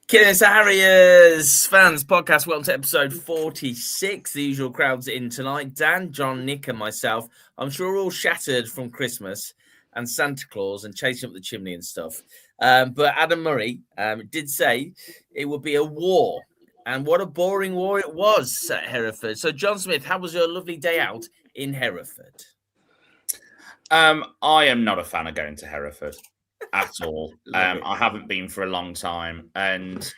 Kidderminster Harriers fans podcast. Welcome to episode 46. The usual crowds in tonight. Dan, John, Nick, and myself. I'm sure we're all shattered from Christmas and Santa Claus and chasing up the chimney and stuff. But Adam Murray did say it would be a war. And what a boring war it was at Hereford. So, John Smith, how was your lovely day out in Hereford? I am not a fan of going to Hereford at all. I haven't been for a long time. And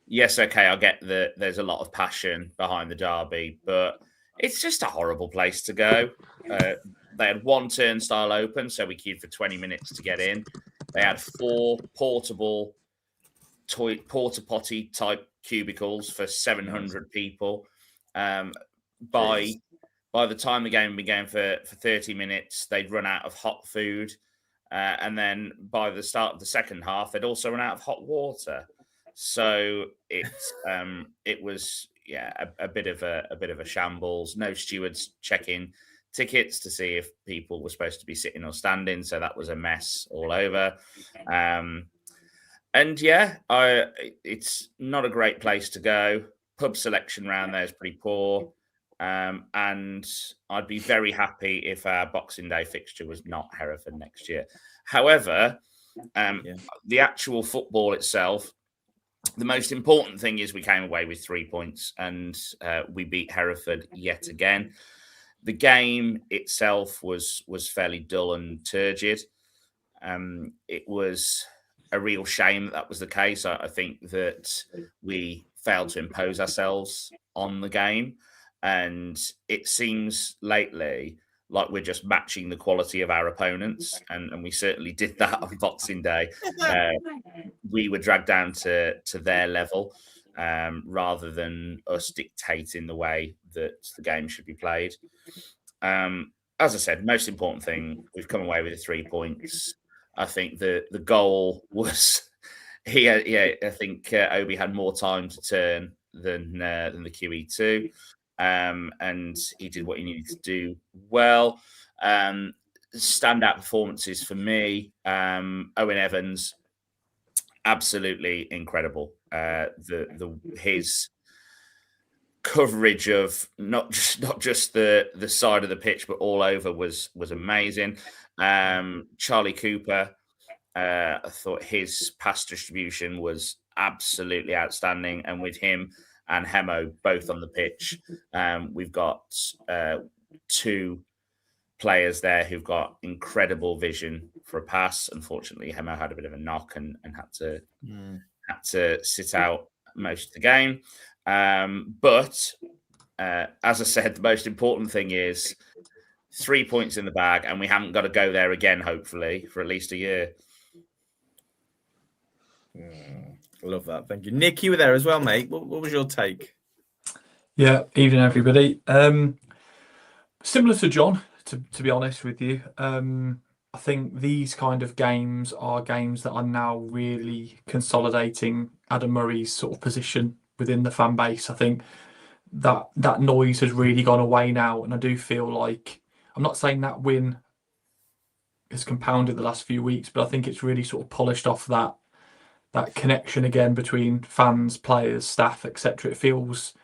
yes, okay, I get that there's a lot of passion behind the derby, but it's just a horrible place to go. They had one turnstile open, so we queued for 20 minutes to get in. They had 4 portable porta potty type cubicles for 700 people. By the time the game began for 30 minutes, they'd run out of hot food. And then by the start of the second half, they'd also run out of hot water. So it was a bit of a shambles. No stewards checking tickets to see if people were supposed to be sitting or standing. So that was a mess all over. It's not a great place to go. Pub selection around there is pretty poor. And I'd be very happy if our Boxing Day fixture was not Hereford next year. However, the actual football itself, the most important thing is we came away with 3 points and we beat Hereford yet again. The game itself was fairly dull and turgid. It was a real shame that was the case. I think that we failed to impose ourselves on the game. And it seems lately like we're just matching the quality of our opponents. And we certainly did that on Boxing Day. We were dragged down to their level rather than us dictating the way that the game should be played. As I said, most important thing, we've come away with the 3 points. I think the goal was I think Obi had more time to turn than the QE2. And he did what he needed to do well. Standout performances for me, Owen Evans, absolutely incredible. His coverage of not just the side of the pitch, but all over was amazing. Charlie Cooper, I thought his pass distribution was absolutely outstanding, and with him and Hemo both on the pitch, we've got 2 players there who've got incredible vision for a pass. Unfortunately, Hemo had a bit of a knock and had to sit out most of the game. But as I said, the most important thing is 3 points in the bag, and we haven't got to go there again, hopefully, for at least a year. Love that. Thank you. Nick, you were there as well, mate. What was your take? Yeah, evening, everybody. Similar to John, to be honest with you. I think these kind of games are games that are now really consolidating Adam Murray's sort of position within the fan base. I think that noise has really gone away now, and I do feel like, I'm not saying that win has compounded the last few weeks, but I think it's really sort of polished off that connection again between fans, players, staff, etc. It feels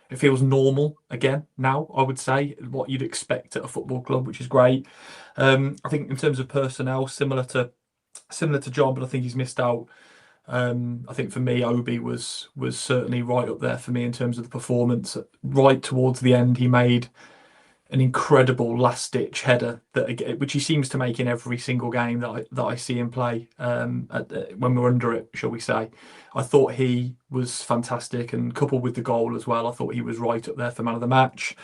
normal again now, I would say, what you'd expect at a football club, which is great. I think in terms of personnel, similar to John, but I think he's missed out. I think for me, Obi was certainly right up there for me in terms of the performance. Right towards the end, he made an incredible last-ditch header which he seems to make in every single game that I see him play. When we're under it, shall we say? I thought he was fantastic, and coupled with the goal as well, I thought he was right up there for man of the match.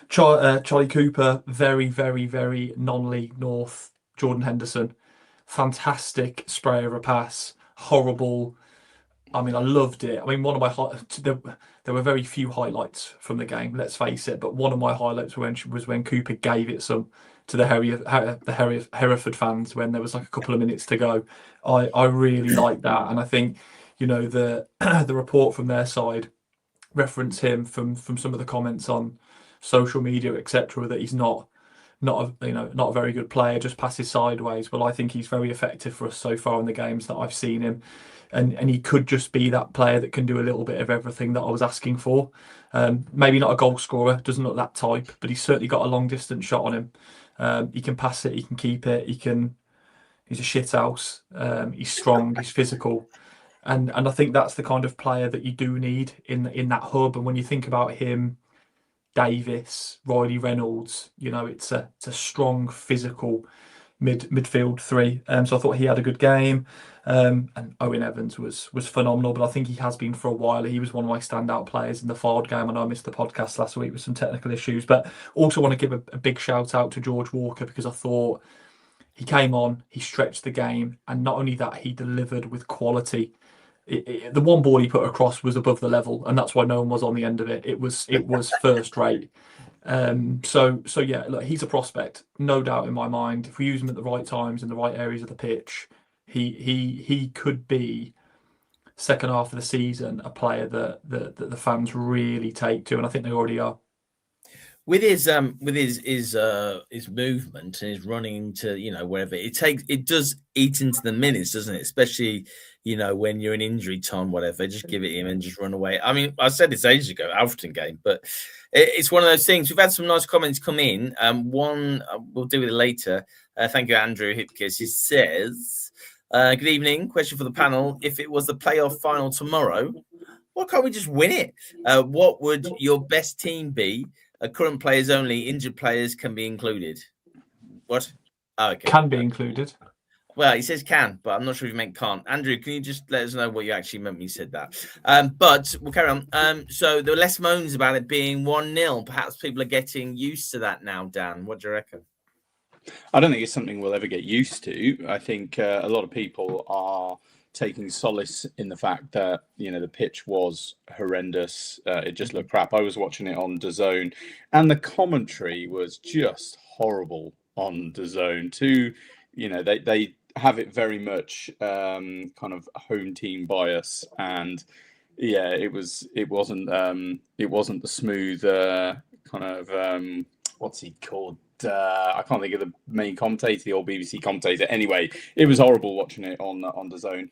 Charlie Cooper, very, very, very non-league north. Jordan Henderson, fantastic spray of a pass, horrible. I mean, I loved it. I mean, one of my there were very few highlights from the game, let's face it. But one of my highlights was when Cooper gave it some to the Hereford fans when there was like a couple of minutes to go. I really like that, and I think the the report from their side reference him from some of the comments on social media, etc., that he's not a very good player, just passes sideways. Well, I think he's very effective for us so far in the games that I've seen him. and he could just be that player that can do a little bit of everything that I was asking for. Maybe not a goal scorer, doesn't look that type, but he's certainly got a long distance shot on him. He can pass it, he can keep it, he's a shit house. He's strong, he's physical. And I think that's the kind of player that you do need in that hub. And when you think about him, Davis, Riley Reynolds, it's a strong physical midfield three. So I thought he had a good game. And Owen Evans was phenomenal, but I think he has been for a while. He was one of my standout players in the Fylde game. I know I missed the podcast last week with some technical issues, but also want to give a big shout out to George Walker, because I thought he came on, he stretched the game, and not only that, he delivered with quality. The one ball he put across was above the level, and that's why no one was on the end of it. It was first rate. So yeah, look, he's a prospect, no doubt in my mind. If we use him at the right times in the right areas of the pitch, he could be second half of the season a player that the fans really take to, and I think they already are. With his movement and his running to wherever it does eat into the minutes, doesn't it? Especially when you're in injury time, whatever, just give it him and just run away. I mean, I said this ages ago, Alfreton game, but it's one of those things. We've had some nice comments come in. One we'll do it later. Thank you, Andrew Hipkiss. He says, "Good evening. Question for the panel: if it was the playoff final tomorrow, why can't we just win it? What would your best team be? Current players only. Injured players can be included." What? Oh, okay. Can be included. Well, he says can, but I'm not sure if you meant can't. Andrew, can you just let us know what you actually meant when you said that? But we'll carry on. So there were less moans about it being 1-0. Perhaps people are getting used to that now, Dan. What do you reckon? I don't think it's something we'll ever get used to. I think a lot of people are taking solace in the fact that the pitch was horrendous. It just looked crap. I was watching it on DAZN, and the commentary was just horrible on DAZN too. They have it very much kind of home team bias, and yeah, it wasn't the smooth kind of what's he called? I can't think of the main commentator, the old BBC commentator. Anyway, it was horrible watching it on DAZN.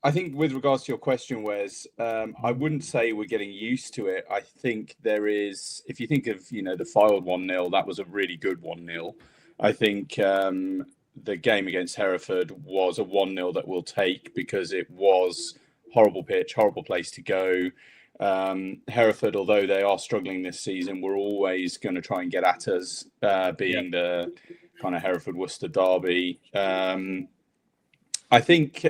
I think with regards to your question, Wes, I wouldn't say we're getting used to it. I think there is, if you think of, the Fylde 1-0, that was a really good 1-0. I think the game against Hereford was a 1-0 that we'll take because it was horrible pitch, horrible place to go. Hereford, although they are struggling this season, we're always going to try and get at us, being the kind of Hereford-Worcester derby. I think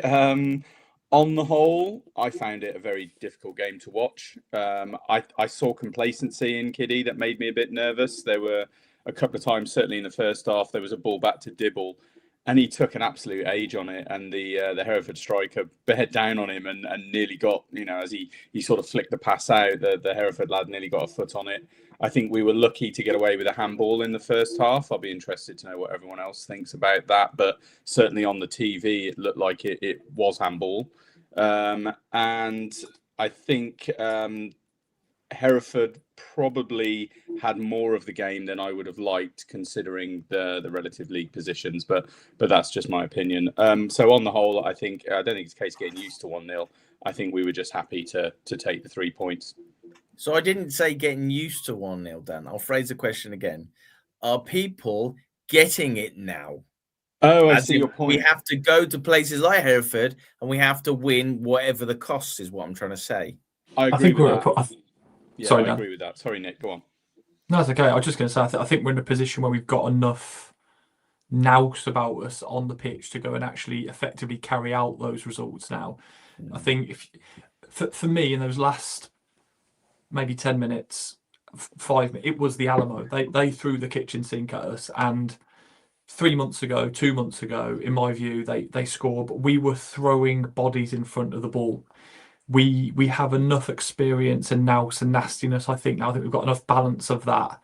on the whole, I found it a very difficult game to watch. I saw complacency in Kiddy that made me a bit nervous. There were a couple of times, certainly in the first half, there was a ball back to Dibble, and he took an absolute age on it. And the Hereford striker beared down on him and nearly got, as he sort of flicked the pass out, the Hereford lad nearly got a foot on it. I think we were lucky to get away with a handball in the first half. I'll be interested to know what everyone else thinks about that. But certainly on the TV, it looked like it was handball. And I think Hereford probably had more of the game than I would have liked, considering the relative league positions. But that's just my opinion. So on the whole, I don't think it's a case of getting used to 1-0. I think we were just happy to take the 3 points. So I didn't say getting used to 1-0, Dan. I'll phrase the question again. Are people getting it now? Oh, I see your point. We have to go to places like Hereford and we have to win whatever the cost is what I'm trying to say. I agree with that. I agree with that. Sorry, Nick, go on. No, that's okay. I was just going to say, I think we're in a position where we've got enough nous about us on the pitch to go and actually effectively carry out those results now. I think for me, in those last maybe 10 minutes, 5 minutes, it was the Alamo. They threw the kitchen sink at us, and 2 months ago, in my view, they scored, but we were throwing bodies in front of the ball. We have enough experience and nous and nastiness, I think we've got enough balance of that,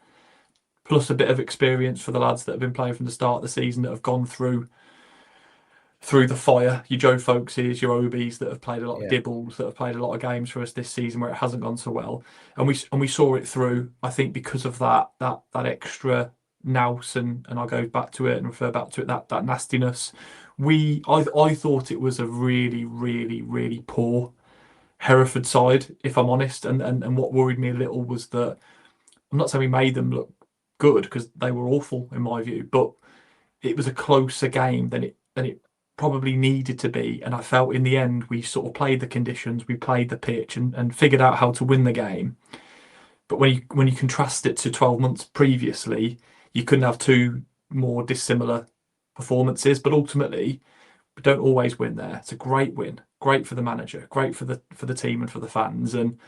plus a bit of experience for the lads that have been playing from the start of the season, that have gone through the fire. Your Joe Folkeses, your Obies that have played a lot of Dibbles, that have played a lot of games for us this season where it hasn't gone so well, and we saw it through. I think because of that extra nous, and I'll go back to it and refer back to it, that nastiness, I thought it was a really, really, really poor Hereford side, if I'm honest. And what worried me a little was that I'm not saying we made them look good, because they were awful in my view, but it was a closer game than it probably needed to be. And I felt in the end we sort of played the conditions, we played the pitch, and figured out how to win the game. But when you contrast it to 12 months previously, you couldn't have two more dissimilar performances. But ultimately, we don't always win there. It's a great win, great for the manager, great for the team and for the fans. And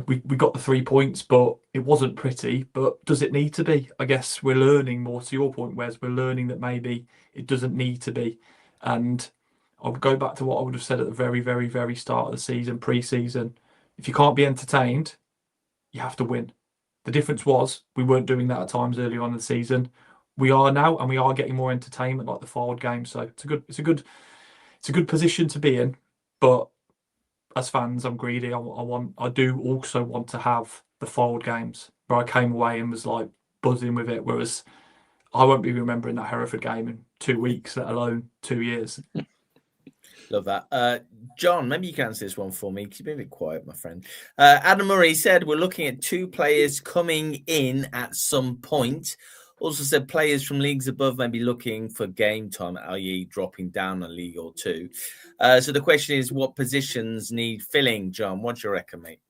we got the 3 points, but it wasn't pretty. But does it need to be? I guess we're learning more, to your point, Wes. We're learning that maybe it doesn't need to be. And I'll go back to what I would have said at the very, very, very start of the season, pre-season. If you can't be entertained, you have to win. The difference was we weren't doing that at times earlier on in the season. We are now, and we are getting more entertainment, like the forward game. So it's a good position to be in. But as fans, I'm greedy. I do also want to have the forward games where I came away and was like buzzing with it. Whereas I won't be remembering that Hereford game in 2 weeks, let alone 2 years. Love that. John, maybe you can answer this one for me, because you've been a bit quiet, my friend. Adam Murray said, we're looking at 2 players coming in at some point. Also said players from leagues above may be looking for game time, i.e. dropping down a league or 2. So the question is, what positions need filling, John? What do you reckon, mate?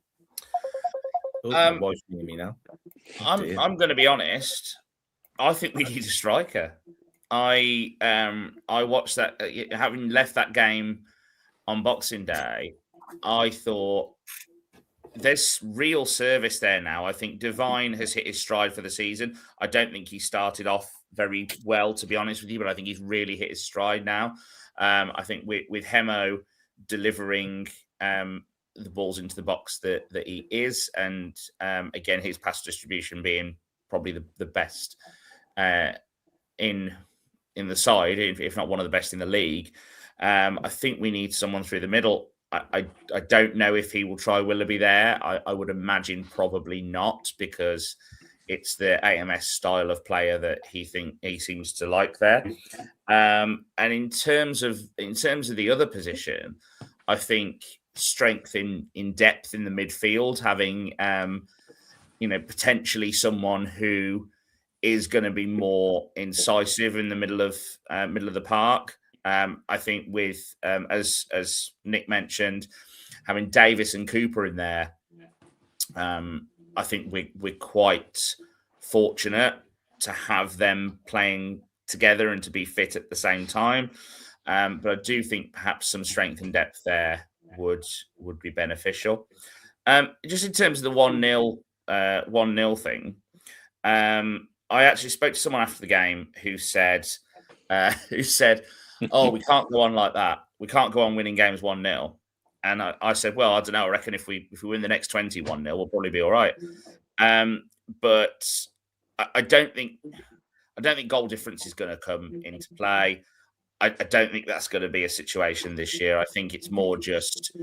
My wife's ringing me now. I'm going to be honest. I think we need a striker. I watched that, having left that game on Boxing Day. I thought there's real service there now. I think Devine has hit his stride for the season. I don't think he started off very well, to be honest with you, but I think he's really hit his stride now. I think with Hemo delivering the balls into the box that he is, and again, his pass distribution being probably the best in the side, if not one of the best in the league. I think we need someone through the middle. I don't know if he will try Willoughby there. I would imagine probably not, because it's the AMS style of player that he seems to like there. And in terms of the other position, I think strength in depth in the midfield, having potentially someone who is going to be more incisive in the middle of the park. I think with as Nick mentioned, having Davis and Cooper in there, I think we're quite fortunate to have them playing together and to be fit at the same time. But I do think perhaps some strength and depth there would be beneficial. Just in terms of the 1-0 thing, I actually spoke to someone after the game who said, "Oh, we can't go on like that. We can't go on winning games 1-0." And I said, "Well, I don't know. I reckon if we win the next 20 1-0, we'll probably be all right." But I don't think goal difference is going to come into play. I don't think that's going to be a situation this year. I think it's more just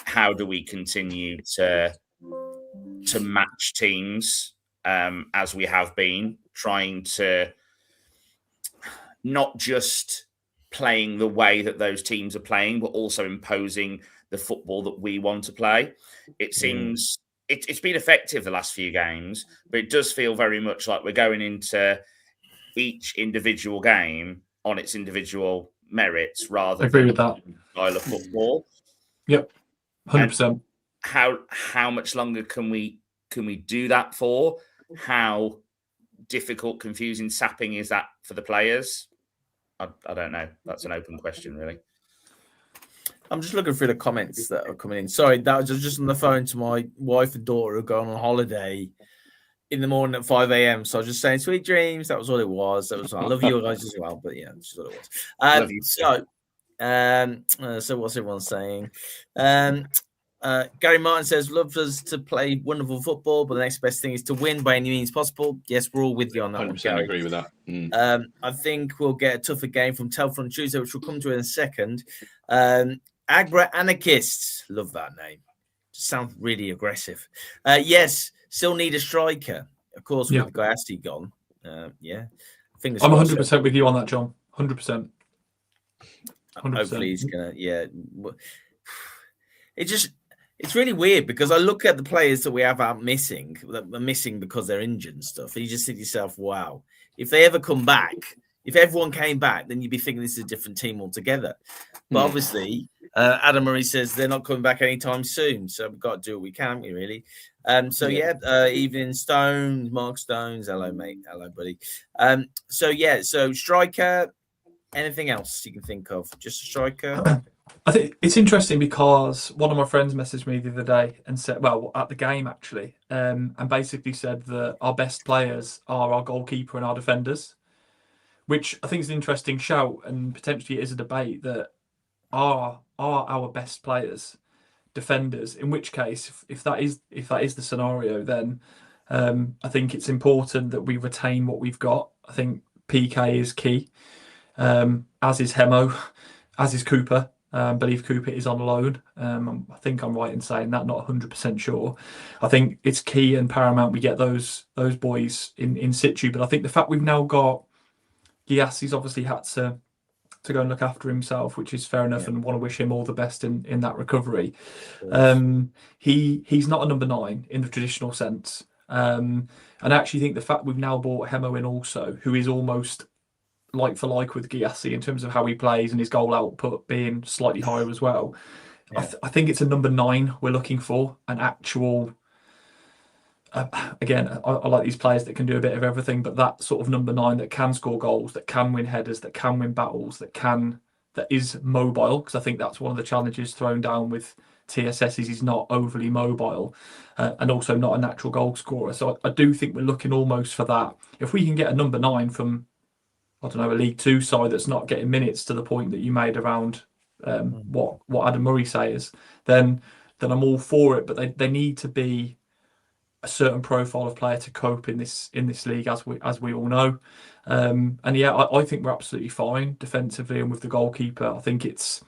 how do we continue to match teams as we have been, trying to not just playing the way that those teams are playing, but also imposing the football that we want to play. It seems it's been effective the last few games, but it does feel very much like we're going into each individual game on its individual merits rather agree than with that style of football. Yep, 100%. How much longer can we do that for? How difficult, confusing, sapping is that for the players? I don't know. That's an open question, really. I'm just looking through the comments that are coming in. Sorry, that was just on the phone to my wife and daughter who are going on holiday in the morning at 5 a.m. So I was just saying sweet dreams. That was all it was. I love you guys as well, but yeah, that's what it was. Love you. So what's everyone saying? Gary Martin says, loves us to play wonderful football, but the next best thing is to win by any means possible. Yes, we're all with you on that 100% one, agree with that. I think we'll get a tougher game from Telford on Tuesday, which we'll come to in a second. Agra Anarchists, love that name. Sounds really aggressive. Yes, still need a striker. Of course, with Gaiasti gone. Yeah. I'm 100% with you on that, John. 100%. Hopefully he's gonna. Yeah, it's really weird because I look at the players that we have out missing, that are missing because they're injured and stuff. And you just think to yourself, wow, if they ever come back, if everyone came back, then you'd be thinking this is a different team altogether. But obviously, Adam Murray says they're not coming back anytime soon. So we've got to do what we can, really. Evening Stones, Mark Stones. Hello, mate. Hello, buddy. So striker, anything else you can think of? Just a striker? I think it's interesting because one of my friends messaged me the other day and said, well, at the game actually, and basically said that our best players are our goalkeeper and our defenders, which I think is an interesting shout, and potentially it is a debate that are our best players defenders. In which case, if that is the scenario, then I think it's important that we retain what we've got. I think PK is key, as is Hemo, as is Cooper. I believe Cooper is on loan. I think I'm right in saying that, not 100% sure. I think it's key and paramount we get those boys in situ. But I think the fact we've now got Giassi's obviously had to go and look after himself, which is fair enough, and want to wish him all the best in that recovery. He's not a number 9 in the traditional sense. And I actually think the fact we've now brought Hemo in also, who is almost like for like with Giassi in terms of how he plays and his goal output being slightly higher as well. I think it's a number 9 we're looking for, an actual. Again, I like these players that can do a bit of everything, but that sort of number 9 that can score goals, that can win headers, that can win battles, that is mobile. Because I think that's one of the challenges thrown down with TSS is he's not overly mobile, and also not a natural goal scorer. So I do think we're looking almost for that. If we can get a number 9 from, I don't know, a League Two side that's not getting minutes to the point that you made around what Adam Murray says, then I'm all for it. But they need to be a certain profile of player to cope in this league, as we all know. I think we're absolutely fine defensively and with the goalkeeper. I think it's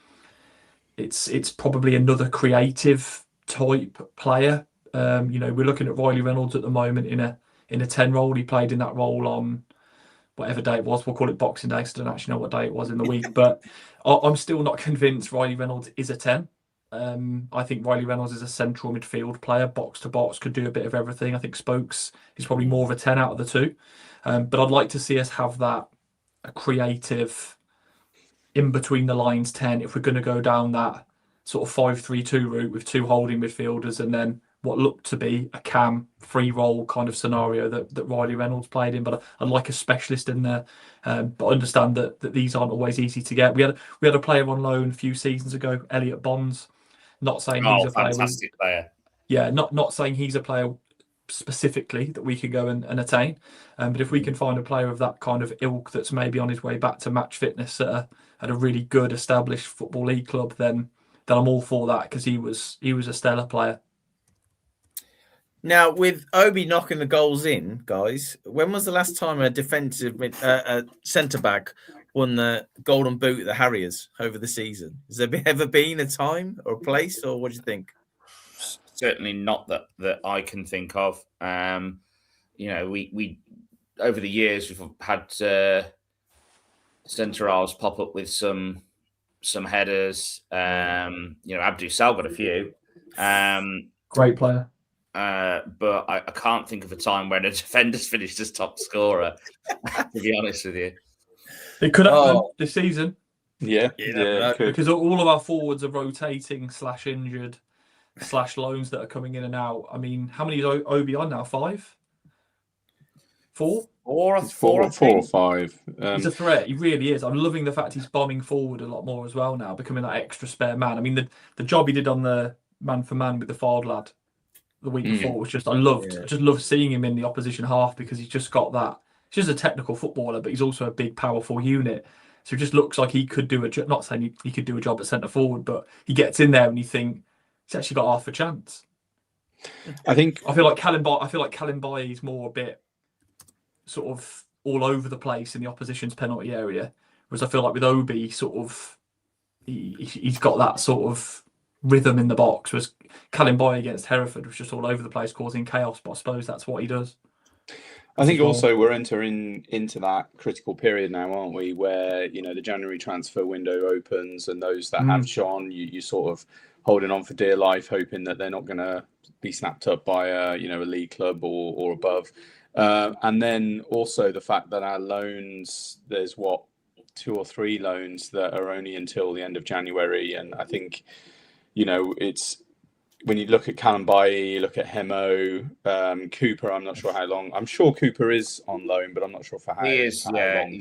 probably another creative type player. We're looking at Riley Reynolds at the moment in a 10 role. He played in that role on whatever day it was. We'll call it Boxing Day, so I don't actually know what day it was in the week. But I'm still not convinced Riley Reynolds is a 10. I think Riley Reynolds is a central midfield player, box to box, could do a bit of everything. I think Spokes is probably more of a 10 out of the two. But I'd like to see us have a creative in between the lines 10 if we're going to go down that sort of 5-3-2 route with 2 holding midfielders and then what looked to be a cam free roll kind of scenario that Riley Reynolds played in. But I'd like a specialist in there. But understand that these aren't always easy to get. We had a player on loan a few seasons ago, Elliot Bonds. Not saying he's a fantastic player. Yeah, not saying he's a player specifically that we can go and attain. But if we can find a player of that kind of ilk that's maybe on his way back to match fitness at a really good established football league club, then I'm all for that, because he was a stellar player. Now, with Obi knocking the goals in, guys, when was the last time a defensive centre back won the Golden Boot at the Harriers over the season? Has there ever been a time or a place, or what do you think? Certainly not that I can think of. We over the years we've had centre halves pop up with some headers. Abdou Sal got a few. Great player. But I can't think of a time when a defender's finished as top scorer, to be honest with you. It could happen this season. Yeah, because all of our forwards are rotating / injured / loans that are coming in and out. I mean, how many is Obi on now? 5? 4? 4 or 5. He's a threat. He really is. I'm loving the fact he's bombing forward a lot more as well now, becoming that extra spare man. I mean, the job he did on the man for man with the Fard lad the week before was just, I just loved seeing him in the opposition half, because he's just got that. He's just a technical footballer, but he's also a big, powerful unit. So it just looks like he could do a job. Not saying he could do a job at centre forward, but he gets in there and you think he's actually got half a chance. I feel like Callum Baye is more a bit sort of all over the place in the opposition's penalty area, whereas I feel like with Obi, sort of he's got that sort of rhythm in the box. Whereas Callum Baye against Hereford was just all over the place, causing chaos. But I suppose that's what he does. I think also we're entering into that critical period now, aren't we? Where, the January transfer window opens, and those that have shone, you sort of holding on for dear life, hoping that they're not going to be snapped up by a league club or above. And then also the fact that our loans, there's 2 or 3 loans that are only until the end of January, and I think it's. When you look at Callum Bailly, you look at Hemo, Cooper. I'm not sure how long. I'm sure Cooper is on loan, but I'm not sure for how. He is. How long.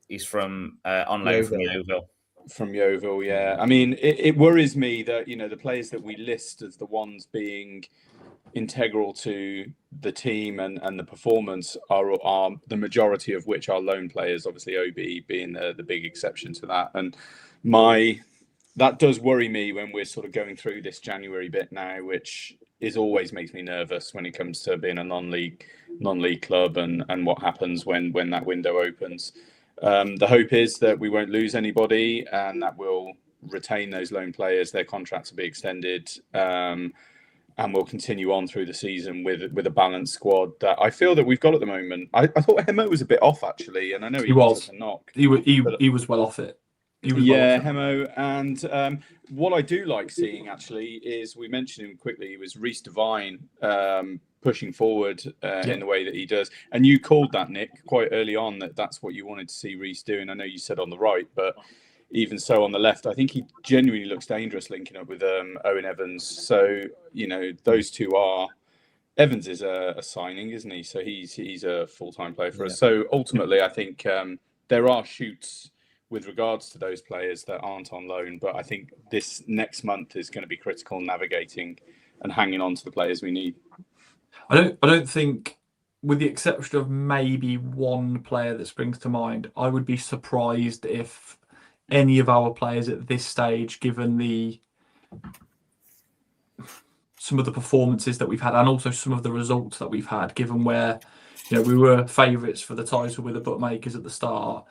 He's from on loan from Yeovil. From Yeovil, yeah. I mean, it worries me that the players that we list as the ones being integral to the team and the performance are the majority of which are loan players. Obviously, OB being the big exception to that, and that does worry me when we're sort of going through this January bit now, which always makes me nervous when it comes to being a non-league club and what happens when that window opens. The hope is that we won't lose anybody and that we'll retain those loan players. Their contracts will be extended, and we'll continue on through the season with a balanced squad that I feel that we've got at the moment. I thought Hemo was a bit off actually, and I know he was a knock. He was well off it. Hemo. And what I do like seeing actually is, we mentioned him quickly, was Reece Devine pushing forward in the way that he does. And you called that, Nick, quite early on, that's what you wanted to see Reece doing. I know you said on the right, but even so on the left, I think he genuinely looks dangerous linking up with Owen Evans. So, those two are... Evans is a signing, isn't he? So he's a full-time player for us. So ultimately, I think there are shoots with regards to those players that aren't on loan, but I think this next month is going to be critical, navigating and hanging on to the players we need. I don't think, with the exception of maybe one player that springs to mind, I would be surprised if any of our players at this stage, given some of the performances that we've had and also some of the results that we've had, given where we were favourites for the title with the bookmakers at the start.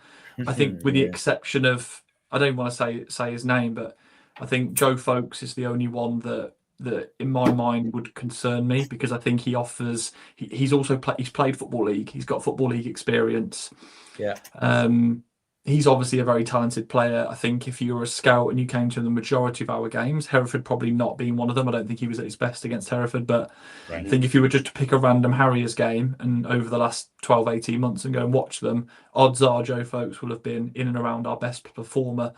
I think with the exception of, I don't want to say his name, but I think Joe Folks is the only one that in my mind would concern me, because I think he offers, he's played Football League. He's got Football League experience. Yeah. He's obviously a very talented player. I think if you were a scout and you came to the majority of our games, Hereford probably not being one of them. I don't think he was at his best against Hereford, but I think if you were just to pick a random Harriers game and over the last 12, 18 months and go and watch them, odds are Joe Folks will have been in and around our best performer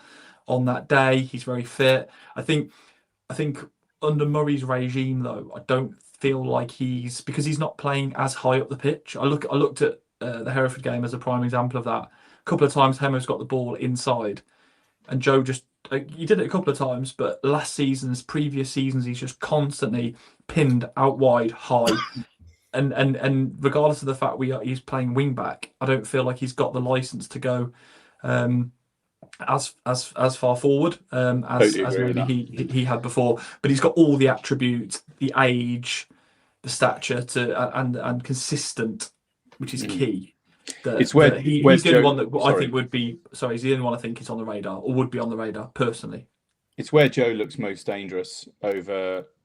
on that day. He's very fit. I think under Murray's regime, though, I don't feel like because he's not playing as high up the pitch. I looked at the Hereford game as a prime example of that. A couple of times Hemo's got the ball inside and Joe just, he did it a couple of times, but previous seasons, he's just constantly pinned out wide high. and regardless of the fact he's playing wing back, I don't feel like he's got the license to go as far forward as maybe he had before. But he's got all the attributes, the age, the stature and consistent, which is key. He's the only one that I think would be. Sorry, he's the only one I think is on the radar, or would be on the radar personally. It's where Joe looks most dangerous,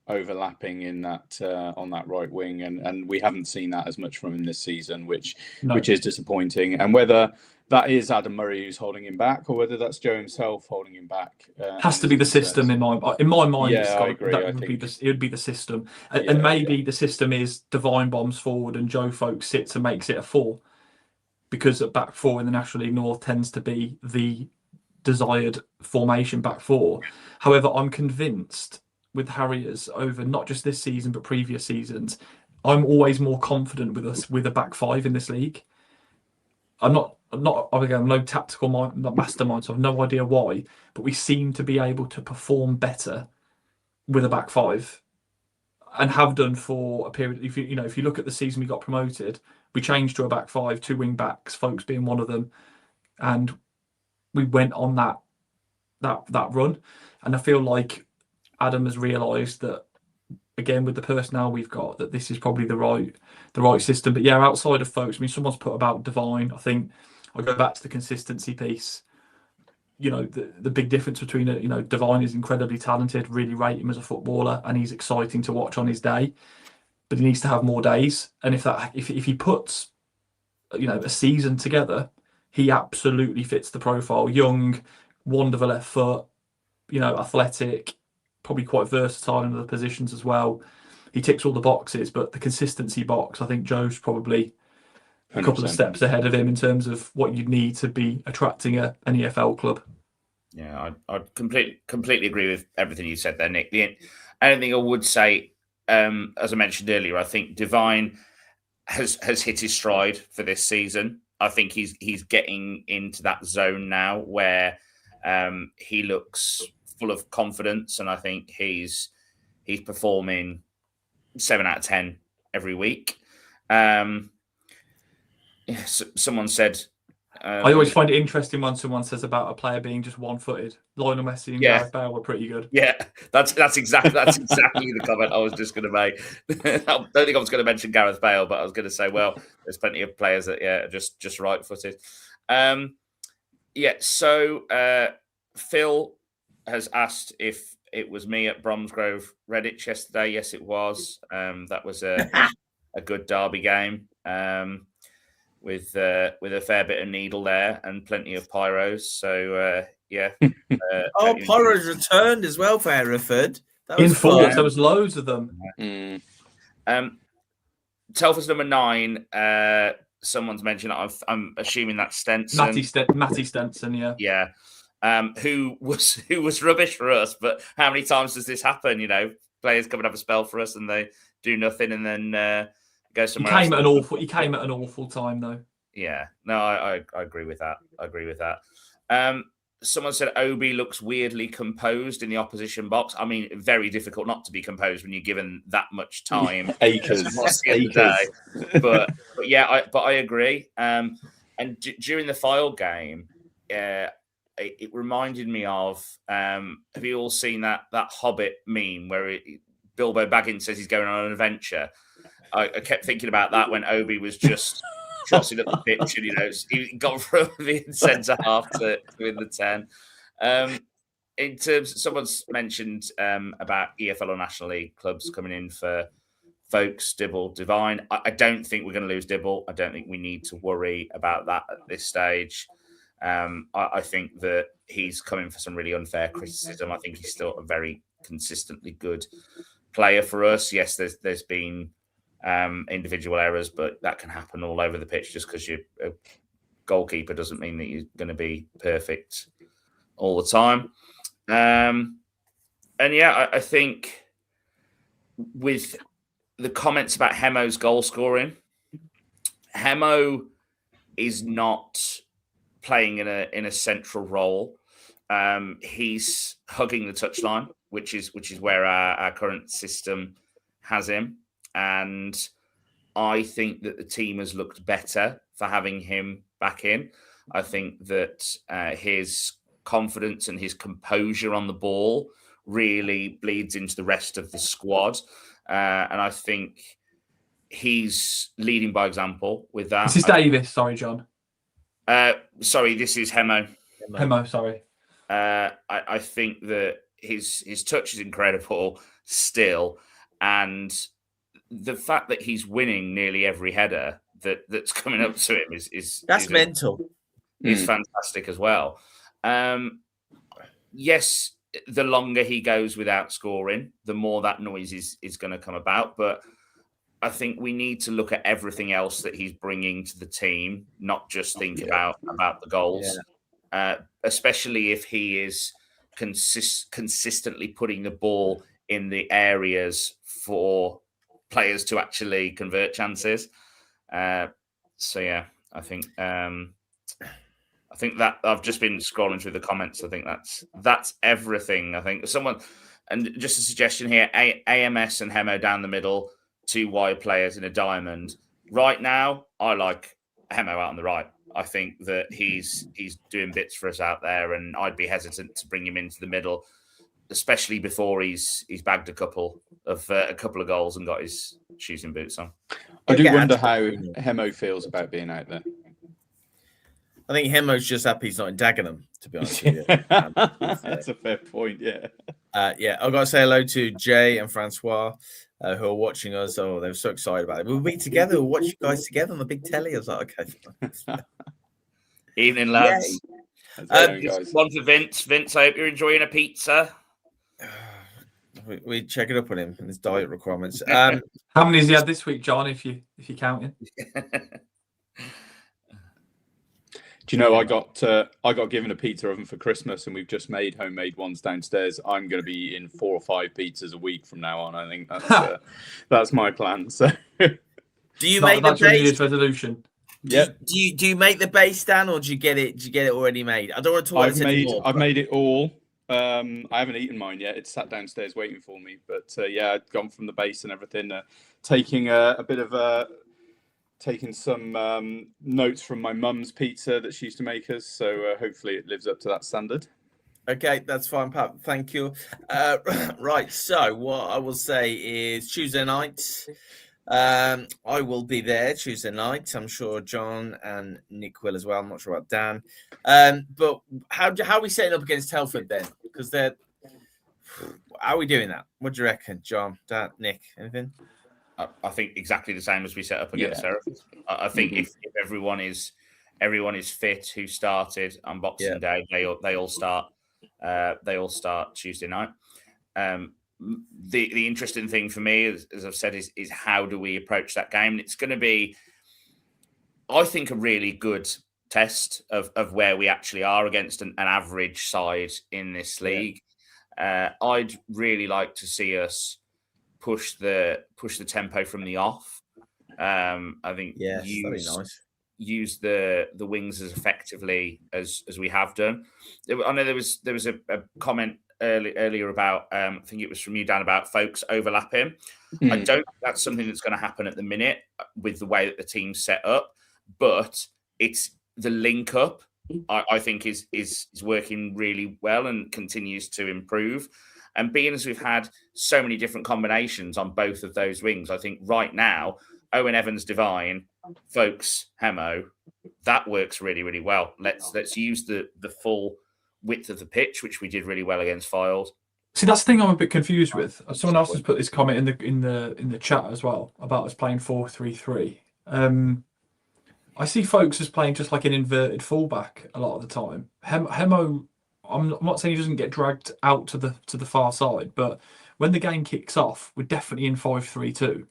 overlapping in that on that right wing, and we haven't seen that as much from him this season, which is disappointing. And whether that is Adam Murray who's holding him back, or whether that's Joe himself holding him back, has to be the system in my mind. Yeah, I agree. It would be the system, and maybe the system is Devine bombs forward and Joe Folks sits and makes it a 4. Because at back 4 in the National League North tends to be the desired formation, back 4. However, I'm convinced with Harriers over not just this season but previous seasons, I'm always more confident with a back 5 in this league. I'm no tactical mastermind, so I've no idea why, but we seem to be able to perform better with a back 5, and have done for a period. If you look at the season we got promoted, we changed to a back 5, 2 wing backs, Folks being one of them, and we went on that run. And I feel like Adam has realised that, again, with the personnel we've got, that this is probably the right system. But yeah, outside of Folks, I mean, someone's put about Devine. I think I'll go back to the consistency piece. The big difference between Devine is incredibly talented, really rate him as a footballer, and he's exciting to watch on his day. but he needs to have more days. And if he puts, a season together, he absolutely fits the profile. Young, wonderful left foot, athletic, probably quite versatile in other positions as well. He ticks all the boxes, but the consistency box, I think Joe's probably a couple of steps ahead of him in terms of what you need to be attracting an EFL club. Yeah, I'd completely agree with everything you said there, Nick. The only thing I would say, as I mentioned earlier, I think Devine has hit his stride for this season. I think he's getting into that zone now where he looks full of confidence, and I think he's performing 7 out of 10 every week. Someone said. I always find it interesting when someone says about a player being just one-footed. Lionel Messi and Gareth Bale were pretty good. Yeah, that's exactly the comment I was just going to make. I don't think I was going to mention Gareth Bale, but I was going to say, well, there's plenty of players that are just right-footed. So Phil has asked if it was me at Bromsgrove Redditch yesterday. Yes, it was. That was a good derby game. With a fair bit of needle there and plenty of pyros. So, pyros returned as well for Hereford. In force, there was loads of them. Telford's number 9. Someone's mentioned, I'm assuming that's Stenson. Matty Stenson, yeah. Yeah. Who was rubbish for us, but how many times does this happen? Players come and have a spell for us and they do nothing and then... go somewhere else. He came at an awful time, though. Yeah, no, I agree with that. Someone said Obi looks weirdly composed in the opposition box. I mean, very difficult not to be composed when you're given that much time. Acres. But I agree. And during the Fylde game, it reminded me of. Have you all seen that Hobbit meme where Bilbo Baggins says he's going on an adventure? I kept thinking about that when Obi was just trotting up the pitch and, he got from being centre half to in the 10. In terms, someone's mentioned about EFL or National League clubs coming in for Folkes, Dibble, Devine. I don't think we're going to lose Dibble. I don't think we need to worry about that at this stage. I think that he's coming for some really unfair criticism. I think he's still a very consistently good player for us. Yes, there's been individual errors, but that can happen all over the pitch. Just because you're a goalkeeper doesn't mean that you're going to be perfect all the time. I think with the comments about Hemo's goal scoring, Hemo is not playing in a central role. He's hugging the touchline, which is where our current system has him. And I think that the team has looked better for having him back in. I think that his confidence and his composure on the ball really bleeds into the rest of the squad. And I think he's leading by example with that. This is Davis. Sorry, John. Sorry, this is Hemo. Hemo, sorry. I think that his touch is incredible still. And the fact that he's winning nearly every header that's coming up to him is mental. Is fantastic as well. Yes, the longer he goes without scoring, the more that noise is going to come about. But I think we need to look at everything else that he's bringing to the team, not just think about the goals. Yeah. Especially if he is consistently putting the ball in the areas for players to actually convert chances. I think that I've just been scrolling through the comments. I think that's everything. I think someone, and just a suggestion here: AMS and Hemo down the middle, 2 wide players in a diamond. Right now, I like Hemo out on the right. I think that he's doing bits for us out there, and I'd be hesitant to bring him into the middle, especially before he's bagged a couple of goals and got his shoes and boots on. I do wonder how Hemo feels about being out there. I think Hemo's just happy he's not in Dagenham, to be honest with you. That's a fair point, yeah. I've got to say hello to Jay and Francois. who are watching us. Oh, they were so excited about it. We'll be together. We'll watch you guys together on the big telly. I was like, okay. Evening, lads. Guys. One for Vince. Vince, I hope you're enjoying a pizza. We check it up on him and his diet requirements. How many has he had this week, John? If you're counting. Do you know I got given a pizza oven for Christmas, and we've just made homemade ones downstairs. I'm going to be eating 4 or 5 pizzas a week from now on. I think that's my plan. So, do you make the base? Your New Year's resolution? Yeah. Do you make the base, Dan, or do you get it? Do you get it already made? I don't want to talk about it anymore. I've made it all. I haven't eaten mine yet. It's sat downstairs waiting for me. But yeah, I've gone from the base and everything. Taking some notes from my mum's pizza that she used to make us. So hopefully it lives up to that standard. Okay, that's fine, Pat. Thank you. Right. So what I will say is Tuesday night. I will be there Tuesday night. I'm sure John and Nick will as well. I'm not sure about Dan. But how are we setting up against Hereford then? Because how are we doing that? What do you reckon, John, Dan, Nick? Anything? I think exactly the same as we set up against Hereford. I think if everyone is fit who started on Boxing Day, they all start Tuesday night. The interesting thing for me, as I've said, is how do we approach that game? And it's going to be, I think, a really good test of where we actually are against an average side in this league. I'd really like to see us push the tempo from the off. I think use the wings as effectively as we have done. I know there was a comment earlier about I think it was from you, Dan, about folks overlapping. I don't think that's something that's going to happen at the minute with the way that the team's set up, but it's the link up I think is working really well and continues to improve. And being as we've had so many different combinations on both of those wings, I think right now, Owen Evans Divine, Folks Hemo, that works really, really well. Let's use the full width of the pitch, which we did really well against Files. See, that's the thing I'm a bit confused with. Someone else has put this comment in the chat as well about us playing 4-3-3. I see Folks as playing just like an inverted fullback a lot of the time. Hemo, I'm not saying he doesn't get dragged out to the far side, but when the game kicks off, we're definitely in 5-3-2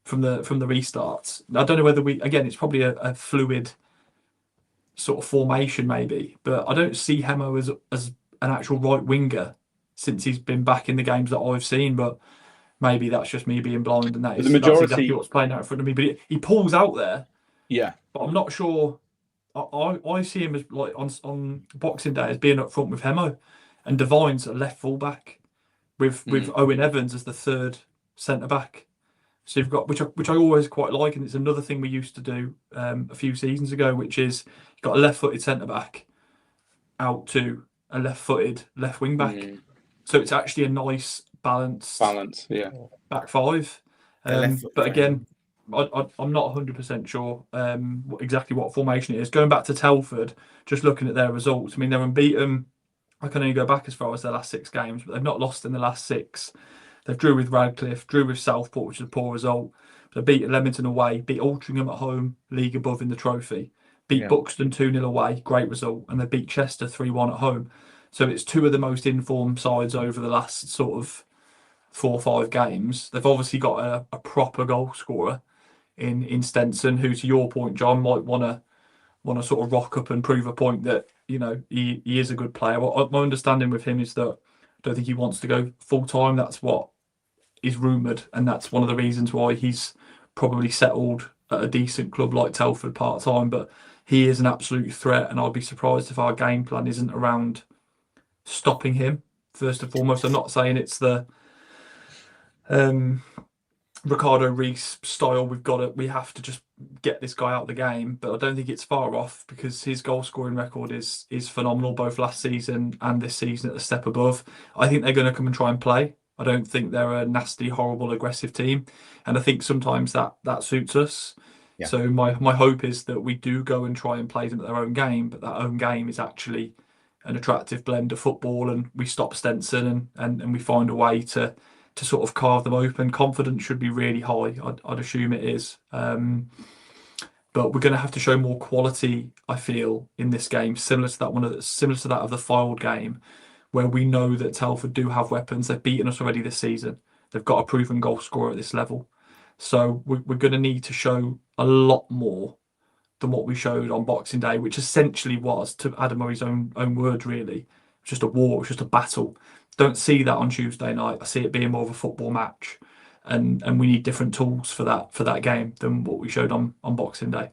from the restarts. I don't know whether it's probably a fluid sort of formation maybe, but I don't see Hemo as an actual right winger since he's been back in the games that I've seen. But maybe that's just me being blind, and that's exactly what's playing out in front of me. But he pulls out there. Yeah, but I'm not sure. I see him as like on Boxing Day as being up front with Hemo, and Divine's a left fullback with Owen Evans as the third centre back. So you've got which I always quite like, and it's another thing we used to do a few seasons ago, which is you've got a left-footed centre back out to a left-footed left wing back. So it's actually a nice balance, back five. But again, I'm not 100% sure exactly what formation it is. Going back to Telford, just looking at their results, I mean, they're unbeaten. I can only go back as far as their last 6 games, but they've not lost in the last 6. They've drew with Radcliffe, drew with Southport, which is a poor result. They beat Leamington away, beat Altrincham at home, league above in the trophy. Beat Buxton 2-0 away, great result. And they beat Chester 3-1 at home. So it's 2 of the most informed sides over the last sort of 4 or 5 games. They've obviously got a proper goal scorer in Stenson, who, to your point, John, might want to sort of rock up and prove a point that, you know, he is a good player. Well, my understanding with him is that I don't think he wants to go full time. That's what is rumoured, and that's one of the reasons why he's probably settled at a decent club like Telford part time. But he is an absolute threat, and I'd be surprised if our game plan isn't around stopping him first and foremost. I'm not saying it's the Ricardo Reese style. We have to just get this guy out of the game, but I don't think it's far off, because his goal scoring record is phenomenal, both last season and this season at the step above. I think they're going to come and try and play. I don't think they're a nasty, horrible, aggressive team, and I think sometimes that suits us. Yeah. So my hope is that we do go and try and play them at their own game, but that own game is actually an attractive blend of football, and we stop Stenson and we find a way to to sort of carve them open. Confidence should be really high. I'd assume it is. But we're going to have to show more quality, I feel, in this game, similar to that of the Fylde game, where we know that Telford do have weapons. They've beaten us already this season. They've got a proven goal scorer at this level. So we're going to need to show a lot more than what we showed on Boxing Day, which essentially was, to Adam Murray's own words, really, just a war, it was just a battle. Don't see that on Tuesday night. I see it being more of a football match. And we need different tools for that game than what we showed on Boxing Day.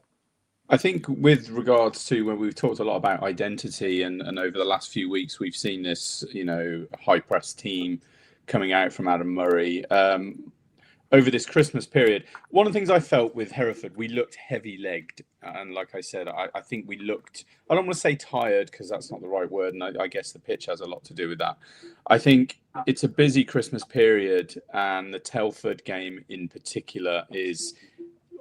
I think with regards to when we've talked a lot about identity and over the last few weeks, we've seen this, high press team coming out from Adam Murray. Over this Christmas period, one of the things I felt with Hereford, we looked heavy-legged. And like I said, I think we looked, I don't want to say tired because that's not the right word. And I guess the pitch has a lot to do with that. I think it's a busy Christmas period. And the Telford game in particular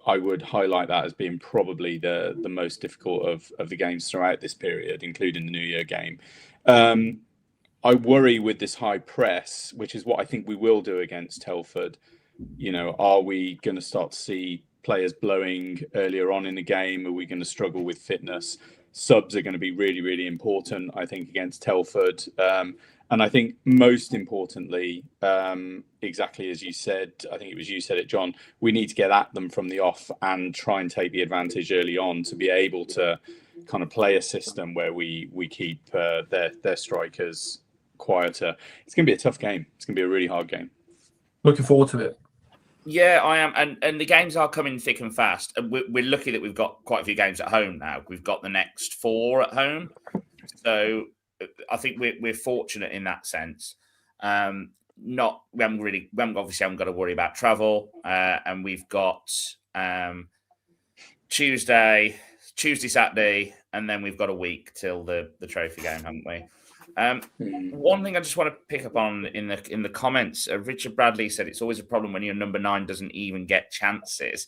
I would highlight that as being probably the most difficult of the games throughout this period, including the New Year game. I worry with this high press, which is what I think we will do against Telford. Are we going to start to see players blowing earlier on in the game? Are we going to struggle with fitness? Subs are going to be really, really important, I think, against Telford. And I think most importantly, exactly as you said, I think it was you said it, John, we need to get at them from the off and try and take the advantage early on to be able to kind of play a system where we keep their strikers quieter. It's going to be a tough game. It's going to be a really hard game. Looking forward to it. Yeah, I am. And the games are coming thick and fast. And we're lucky that we've got quite a few games at home now. We've got the next 4 at home. So I think we're fortunate in that sense. We haven't got to worry about travel. And we've got Tuesday, Saturday, and then we've got a week till the trophy game, haven't we? One thing I just want to pick up on in the comments, Richard Bradley said it's always a problem when your number 9 doesn't even get chances.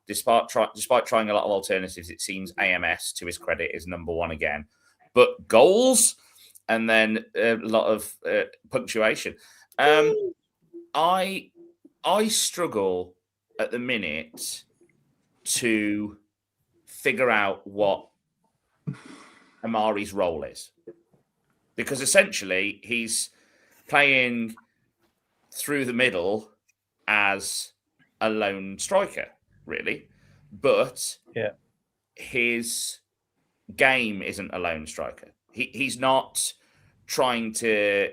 Despite trying a lot of alternatives, it seems AMS, to his credit, is number 1 again. But goals and then a lot of punctuation. I struggle at the minute to figure out what Amari's role is. Because essentially he's playing through the middle as a lone striker, really. But his game isn't a lone striker. He's not trying to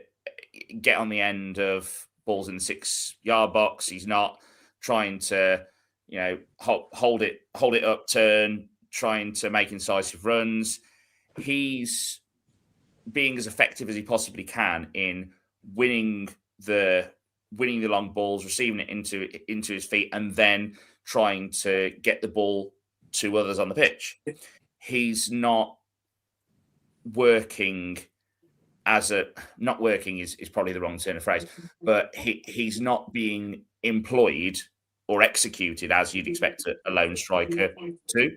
get on the end of balls in the 6-yard box. He's not trying to, hold it up, turn, trying to make incisive runs. He's being as effective as he possibly can in winning the long balls, receiving it into his feet, and then trying to get the ball to others on the pitch. He's not working not working is probably the wrong turn of phrase, but he's not being employed or executed as you'd expect a lone striker to.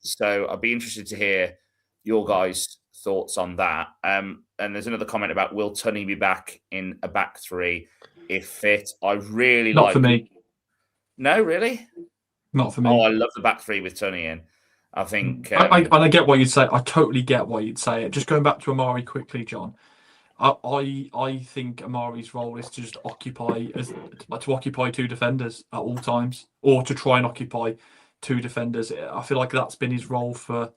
So I'd be interested to hear your guys' thoughts on that. And there's another comment about, will Tunney be back in a back 3 if fit? I really Not for me. No, really? Not for me. Oh, I love the back 3 with Tunney in. I think... I get what you'd say. I totally get why you'd say it. Just going back to Amari quickly, John. I think Amari's role is to just occupy 2 defenders at all times, or to try and occupy 2 defenders. I feel like that's been his role for,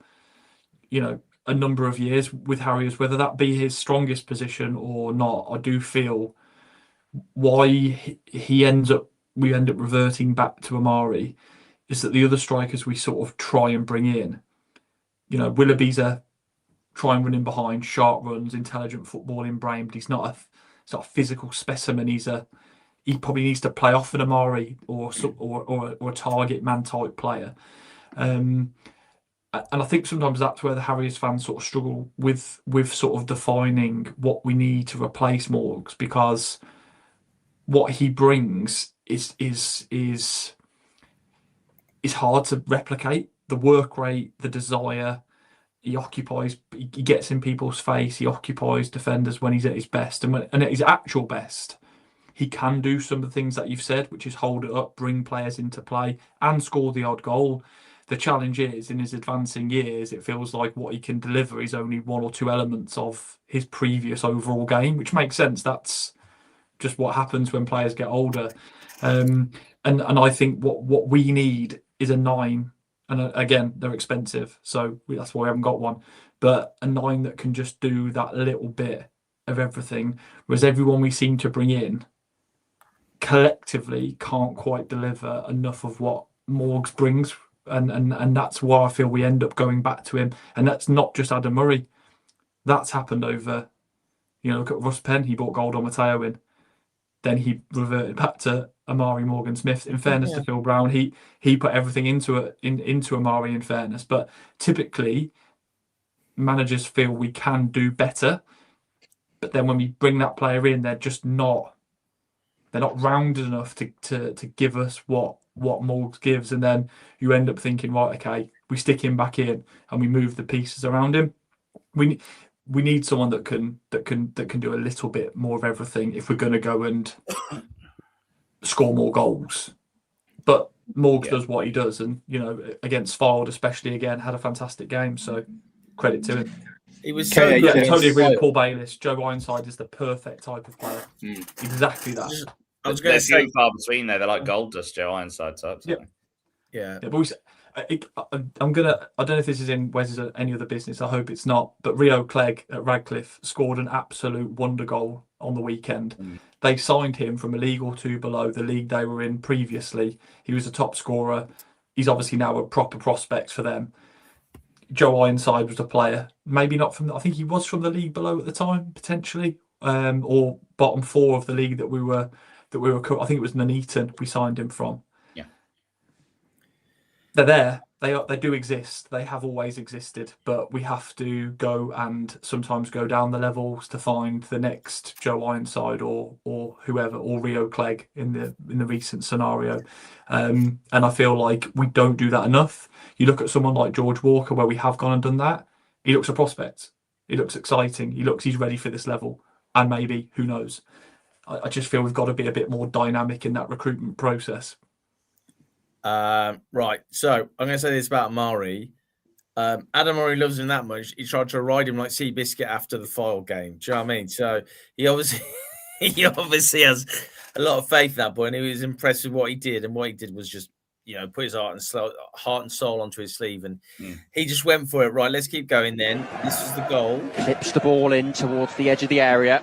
a number of years with Harriers, whether that be his strongest position or not. I do feel why we end up reverting back to Amari is that the other strikers we sort of try and bring in, Willoughby's a try and run in behind, sharp runs, intelligent footballing brain, but he's not a physical specimen. He probably needs to play off an Amari or a target man type player. And I think sometimes that's where the Harriers fans sort of struggle with sort of defining what we need to replace Morgs, because what he brings is hard to replicate. The work rate, the desire, he gets in people's face, he occupies defenders when he's at his best, and at his actual best, he can do some of the things that you've said, which is hold it up, bring players into play, and score the odd goal. The challenge is, in his advancing years, it feels like what he can deliver is only one or two elements of his previous overall game, which makes sense. That's just what happens when players get older. And I think what we need is a 9. And again, they're expensive, so that's why we haven't got one. But a 9 that can just do that little bit of everything, whereas everyone we seem to bring in collectively can't quite deliver enough of what Morgs brings. And that's why I feel we end up going back to him. And that's not just Adam Murray. That's happened over, look at Russ Penn. He brought gold on Mateo in. Then he reverted back to Amari Morgan-Smith. In fairness to Phil Brown, he put everything into Amari, in fairness. But typically, managers feel we can do better. But then when we bring that player in, they're not rounded enough to give us what Morgs gives, and then you end up thinking, right, okay, we stick him back in and we move the pieces around him. We need someone that can do a little bit more of everything if we're going to go and score more goals. But Morgs does what he does, and against Fylde especially, again, had a fantastic game. So credit to him. He was so good. Yeah, totally agree with Paul Bayliss. Joe Ironside is the perfect type of player. Exactly that. I was going to say, few far between there. They're like gold dust, Joe Ironside types. Yeah. But I don't know if this is in Wes' or any other business. I hope it's not. But Rio Clegg at Radcliffe scored an absolute wonder goal on the weekend. They signed him from a league or two below the league they were in previously. He was a top scorer. He's obviously now a proper prospect for them. Joe Ironside was a player, maybe not from. I think he was from the league below at the time, potentially, or bottom 4 of the league that we were. I think it was Nuneaton we signed him from. Yeah, they're there. They do exist. They have always existed, but we have to go and sometimes go down the levels to find the next Joe Ironside or whoever, or Rio Clegg in the recent scenario. And I feel like we don't do that enough. You look at someone like George Walker, where we have gone and done that. He looks a prospect. He looks exciting. He's ready for this level, and maybe, who knows. I just feel we've got to be a bit more dynamic in that recruitment process. Right. So I'm going to say this about Amari. Adam Murray loves him that much. He tried to ride him like Seabiscuit after the Fylde game. Do you know what I mean? So he obviously has a lot of faith in that boy, and he was impressed with what he did. And what he did was just, put his heart and soul onto his sleeve, and he just went for it. Right, let's keep going then. This is the goal. Clips the ball in towards the edge of the area.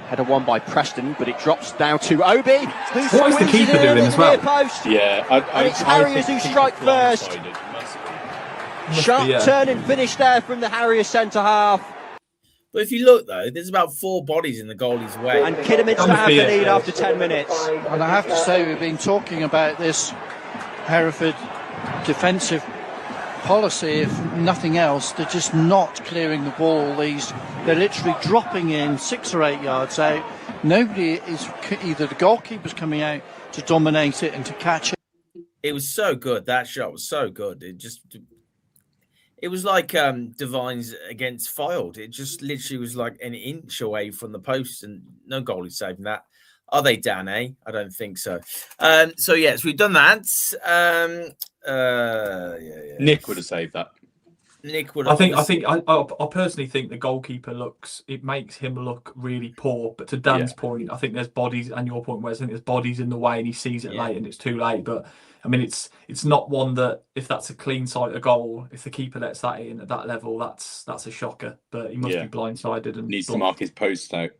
Header won by Preston, but it drops down to Obi. What is the keeper doing as well? Post. Yeah, and it's Harriers who strike first. Sharp turn and finish there from the Harriers centre half. But if you look, though, there's about 4 bodies in the goalie's way. And Kidderminster have the lead after 10 minutes. And I have to say, we've been talking about this Hereford defensive policy. If nothing else, they're just not clearing the ball. They're literally dropping in 6 or 8 yards out. Nobody is, either the goalkeeper's coming out to dominate it and to catch it. It was so good. That shot was so good. It was like Devine's against Fylde. It just literally was like an inch away from the post, and no goalie saving that. Are they, Dan? I don't think so. So yes, we've done that. Nick would have saved that. Nick would. I personally think the goalkeeper makes him look really poor. But to Dan's point, I think there's bodies, and your point, Wes, I think there's bodies in the way, and he sees it late, and it's too late. But I mean, it's not one that, if that's a clean sight, a goal, if the keeper lets that in at that level, that's a shocker. But he must be blindsided and needs to mark his post out.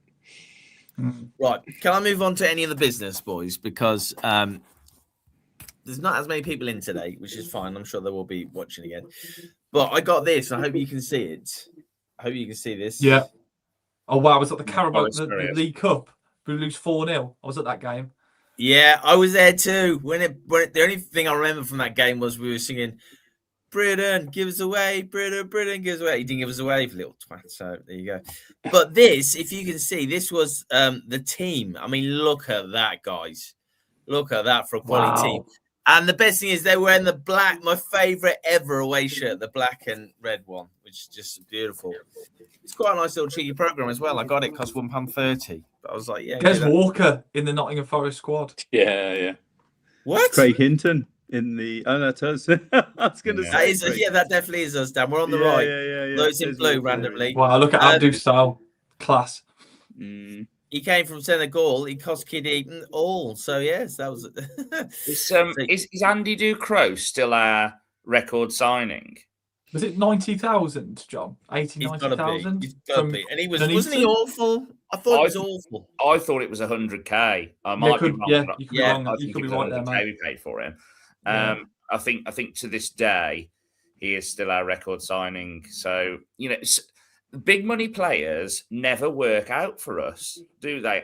Right, can I move on to any of the business, boys? Because there's not as many people in today, which is fine. I'm sure they will be watching again. But I got this. I hope you can see it. I hope you can see this. Yeah. Oh, wow. Was that the Carabao the League Cup? We lose 4-0. I was at that game. Yeah, I was there too. When the only thing I remember from that game was we were singing, Britain gives away, Britain gives away. He didn't give us away, for little twat. So there you go. But this, if you can see, this was the team. I mean, look at that, guys. Look at that for a quality team. And the best thing is they're wearing the black, my favourite ever away shirt, the black and red one, which is just beautiful. It's quite a nice little cheeky programme as well. I got it, cost £1.30. But I was like, yeah. There's Walker in the Nottingham Forest squad. Yeah. What? Craig Hinton in the. Oh, that's us. I was going to say. That definitely is us, Dan. We're on the right. Yeah. Those in blue randomly. Wow, look at Abdu's style. Class. He came from Senegal. He cost Kid Eaton all. So, yes, that was it. Is Andy Ducrot still our record signing? Was it 90,000, John? 80, 90,000? He's got to be. And wasn't he awful? I thought it was awful. I thought it was 100k. I might be wrong. You could be wrong. You could be right there, mate. We paid for him. I think to this day, he is still our record signing. So, big money players never work out for us, do they?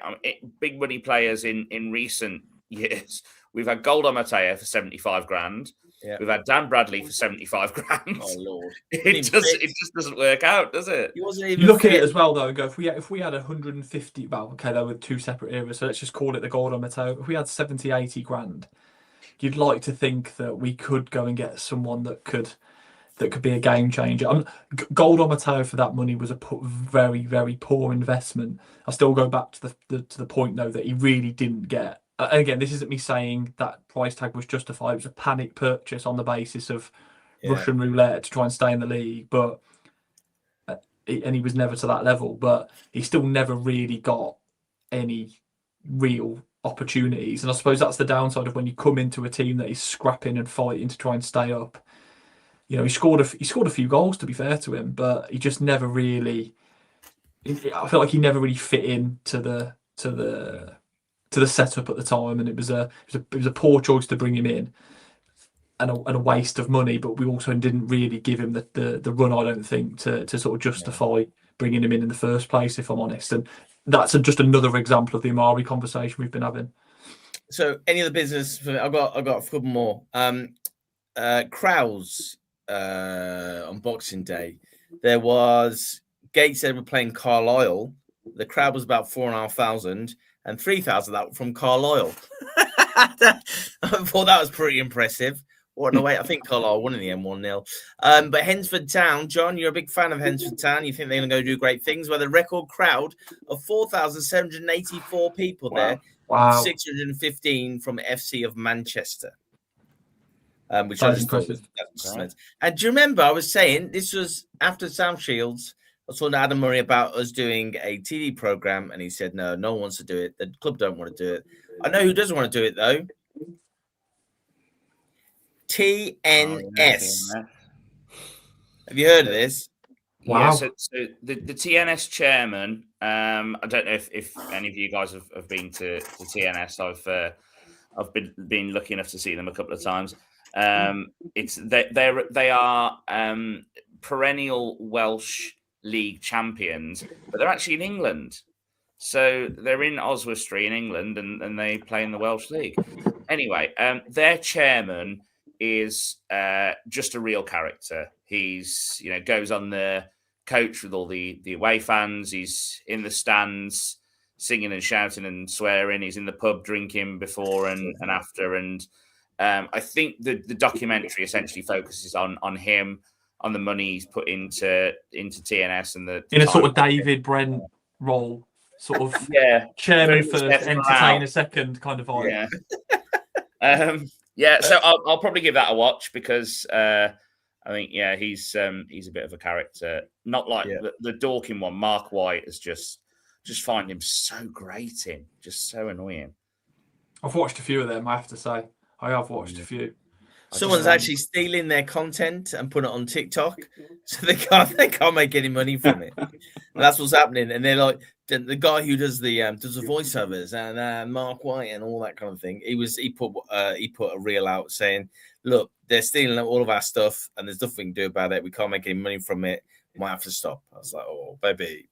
Big money players in recent years, we've had Goldo Mateo for 75 grand. Yeah. We've had Dan Bradley for 75 grand. Oh Lord! It just doesn't work out, does it? You look at it as well, though, and go, if we had 150, well, okay, though, with two separate eras, so let's just call it the Goldo Mateo. If we had 70, 80 grand, you'd like to think that we could go and get someone that could be a game changer. Goldo Mateo for that money was a very, very poor investment. I still go back to the point, though, that he really didn't get. And again, this isn't me saying that price tag was justified. It was a panic purchase on the basis of Russian roulette to try and stay in the league. But he was never to that level. But he still never really got any real opportunities. And I suppose that's the downside of when you come into a team that is scrapping and fighting to try and stay up. He scored a few goals, to be fair to him, but he just never really. I feel like he never really fit in to the setup at the time, and it was a poor choice to bring him in, and a waste of money. But we also didn't really give him the run, I don't think, to sort of justify bringing him in the first place, if I'm honest. And that's just another example of the Amari conversation we've been having. So, any of the business? I've got a couple more. Crowds. On Boxing Day, there was Gateshead were playing Carlisle. The crowd was about 4,500, and 3,000 that from Carlisle. I thought that was pretty impressive. What a way! I think Carlisle won in the end 1-0. But Hensford Town, John, you're a big fan of Hensford Town. You think they're going to go do great things? Well, the record crowd of 4,784 people there. Wow. 615 from FC of Manchester. Which That's impressive. And do you remember I was saying this was after South Shields? I was talking to Adam Murray about us doing a TV program, and he said, no one wants to do it. The club don't want to do it. I know who doesn't want to do it, though. TNS. Have you heard of this? Wow. Yeah, so the TNS chairman, I don't know if any of you guys have been to TNS. I've been lucky enough to see them a couple of times. They are perennial Welsh League champions, but they're actually in England. So they're in Oswestry in England, and they play in the Welsh League. Anyway, their chairman is just a real character. He's goes on the coach with all the away fans. He's in the stands singing and shouting and swearing. He's in the pub drinking before and after. And I think the documentary essentially focuses on him, on the money he's put into TNS and in a sort of David Brent role, sort of chairman first, entertainer second kind of vibe. Yeah. So I'll probably give that a watch because I think he's a bit of a character. Not like the Dorking one. Mark White is just find him so grating, just so annoying. I've watched a few of them, I have to say. I have watched a few. Someone's actually stealing their content and putting it on TikTok, so they can't make any money from it. And that's what's happening. And they're like the guy who does the voiceovers and Mark White and all that kind of thing. He put a reel out saying, "Look, they're stealing all of our stuff, and there's nothing we can do about it. We can't make any money from it. Might have to stop." I was like, "Oh, baby."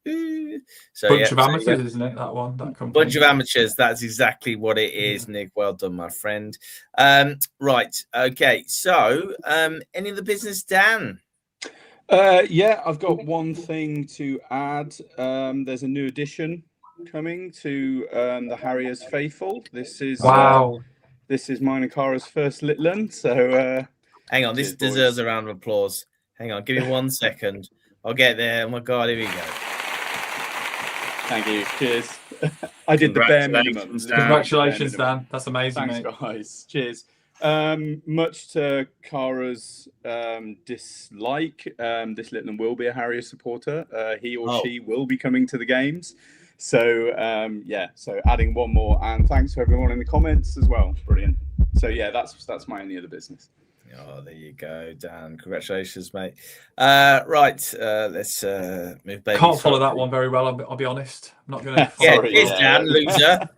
So, bunch of amateurs, isn't it? That one, that company. Bunch of amateurs. That's exactly what it is, Nick. Well done, my friend. Right. Okay. So, any of the business, Dan? I've got one thing to add. There's a new addition coming to the Harriers Faithful. This is this is mine and Cara's first Litland. So hang on, this cheers, boys. deserves a round of applause. Hang on, give me 1 second. I'll get there. Oh my God, here we go. Thank you. Cheers. I did the bare minimum. Congratulations, Dan. Congratulations, Dan. That's amazing, Thanks, mate. guys. Cheers. Much to Cara's dislike, this Litland will be a Harriers supporter. He or she will be coming to the games. So, so adding one more. And thanks to everyone in the comments as well. Brilliant. So, yeah, that's my only other business. Oh, there you go, Dan. Congratulations, mate. Let's move. Baby Can't follow that one very well. I'll be honest. I'm not going to. Cheers, Dan, loser.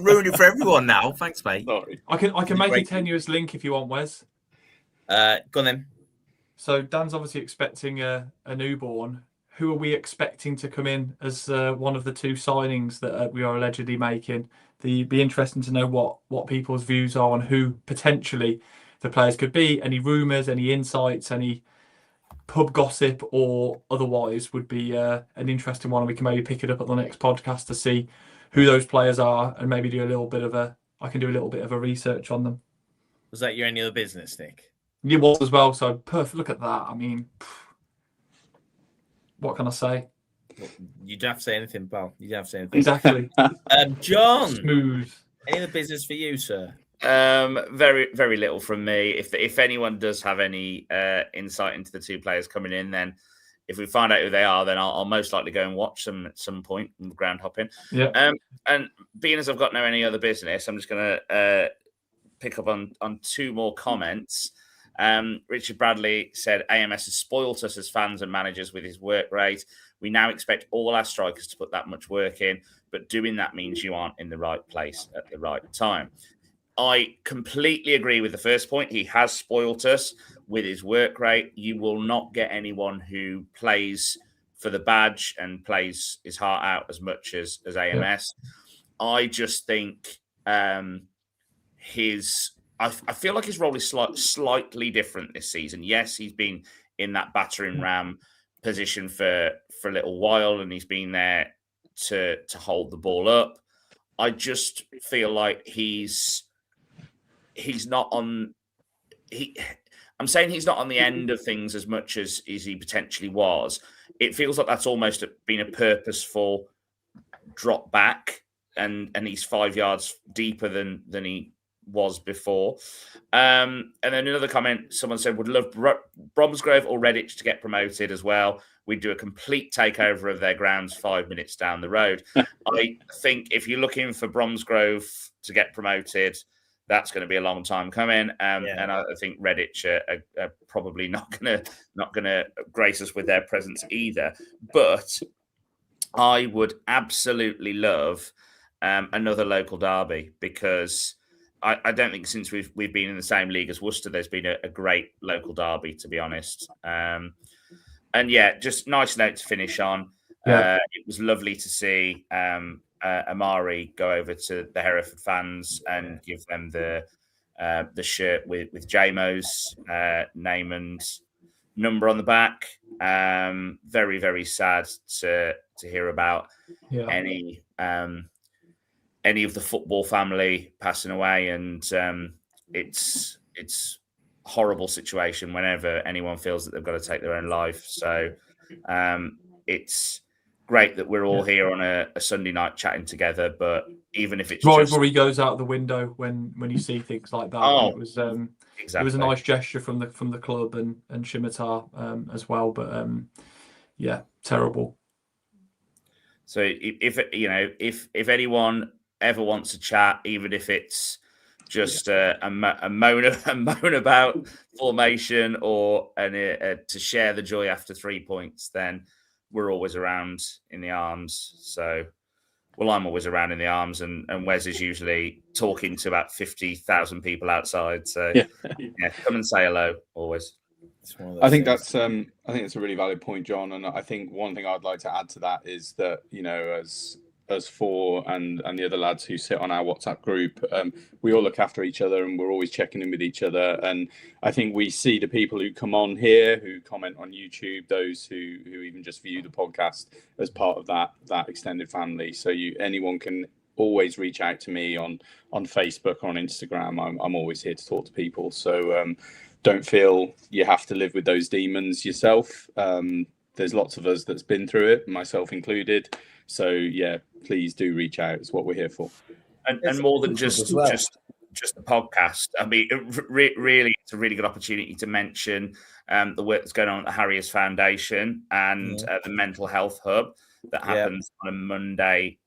Ruined it for everyone now. Thanks, mate. Sorry. I can make a tenuous link if you want, Wes. Go on then. So Dan's obviously expecting a newborn. Who are we expecting to come in as one of the 2 signings that we are allegedly making? It'd be interesting to know what people's views are on who potentially the players could be. Any rumours, any insights, any pub gossip or otherwise would be an interesting one. We can maybe pick it up at the next podcast to see who those players are and maybe do a little bit of a research on them. Was that your only other business, Nick? It was as well. So perfect. Look at that. I mean, what can I say? You don't have to say anything, pal. You don't have to say anything. Exactly. John, Smooth. any other business for you, sir? Very, very little from me. If anyone does have any insight into the 2 players coming in, then if we find out who they are, then I'll most likely go and watch them at some point ground hopping. Yeah. And being as I've got no any other business, I'm just going to pick up on 2 more comments. Richard Bradley said AMS has spoilt us as fans and managers with his work rate. We now expect all our strikers to put that much work in, but doing that means you aren't in the right place at the right time. I completely agree with the first point. He has spoilt us with his work rate. You will not get anyone who plays for the badge and plays his heart out as much as AMS. Yeah. I just think I feel like his role is slightly different this season. Yes, he's been in that battering ram position for a little while, and he's been there to hold the ball up. I just feel like he's not on. I'm saying he's not on the end of things as much as he potentially was. It feels like that's almost been a purposeful drop back, and he's 5 yards deeper than he was before. And then another comment, someone said, would love Bromsgrove or Redditch to get promoted as well. We'd do a complete takeover of their grounds 5 minutes down the road. I think if you're looking for Bromsgrove to get promoted, that's going to be a long time coming. And I think Redditch are probably not gonna grace us with their presence either. But I would absolutely love another local derby, because I don't think since we've been in the same league as Worcester, there's been a great local derby, to be honest. And yeah, just nice note to finish on. Yeah. It was lovely to see Amari go over to the Hereford fans and give them the shirt with JMO's name and number on the back. Very, very sad to hear about any of the football family passing away, and it's a horrible situation whenever anyone feels that they've got to take their own life. So it's great that we're all here on a Sunday night chatting together, but even if it's rivalry goes out the window when you see things like that. It was exactly. It was a nice gesture from the club and Scimitar as well, but terrible. So if anyone ever wants to chat, even if it's just a moan about formation or to share the joy after 3 points, then we're always around in the arms. So, well, I'm always around in the arms, and Wes is usually talking to about 50,000 people outside. So, come and say hello always. I think that's a really valid point, John. And I think one thing I'd like to add to that is that, as four and the other lads who sit on our WhatsApp group, we all look after each other and we're always checking in with each other. And I think we see the people who come on here, who comment on YouTube, those who even just view the podcast as part of that extended family. So anyone can always reach out to me on Facebook or on Instagram. I'm always here to talk to people. So don't feel you have to live with those demons yourself. There's lots of us that's been through it, myself included. So yeah, please do reach out. It's what we're here for. And more than just the podcast. I mean, really, it's a really good opportunity to mention the work that's going on at the Harriers Foundation and the Mental Health Hub that happens on a Monday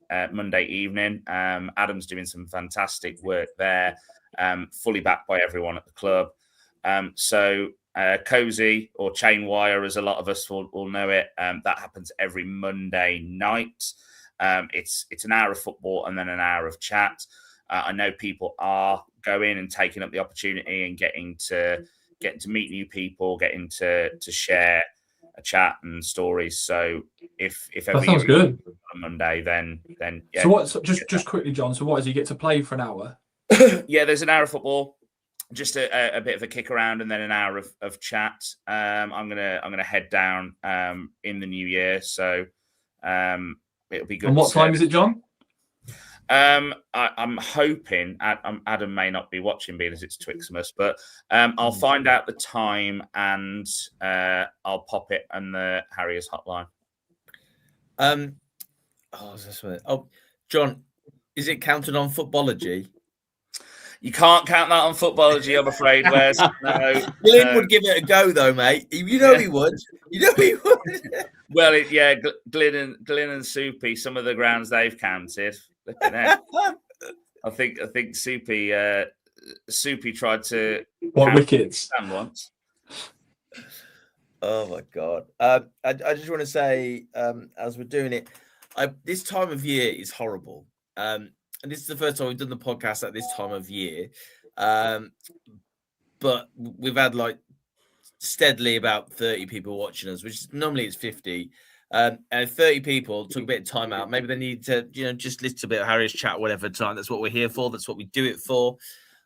evening. Adam's doing some fantastic work there, fully backed by everyone at the club. So Cozy, or Chain Wire, as a lot of us will know it, that happens every Monday night. It's an hour of football and then an hour of chat. I know people are going and taking up the opportunity and getting to meet new people, getting to share a chat and stories. So if ever that sounds you're good on Monday, then yeah. So what? Just quickly, John. So what does he get to play for an hour? Yeah, there's an hour of football, just a bit of a kick around, and then an hour of chat. I'm gonna head down in the new year, so it'll be good. And what time is it, John? I'm hoping Adam may not be watching, being as it's Twixmas, but I'll find out the time and I'll pop it on the Harriers hotline. John, is it counted on Footballogy? You can't count that on Footballogy, I'm afraid, Wes. No, Glyn would give it a go, though, mate. You know he would. You know he would. Well, Glyn and Soupy, some of the grounds they've counted. I think Soupy tried to wickets once. Oh my god! I just want to say, as we're doing it, this time of year is horrible. And this is the first time we've done the podcast at this time of year. But we've had like steadily about 30 people watching us, which is normally it's 50. And 30 people took a bit of time out. Maybe they need to, just listen to a bit of Harriers chat, whatever time. That's what we're here for. That's what we do it for.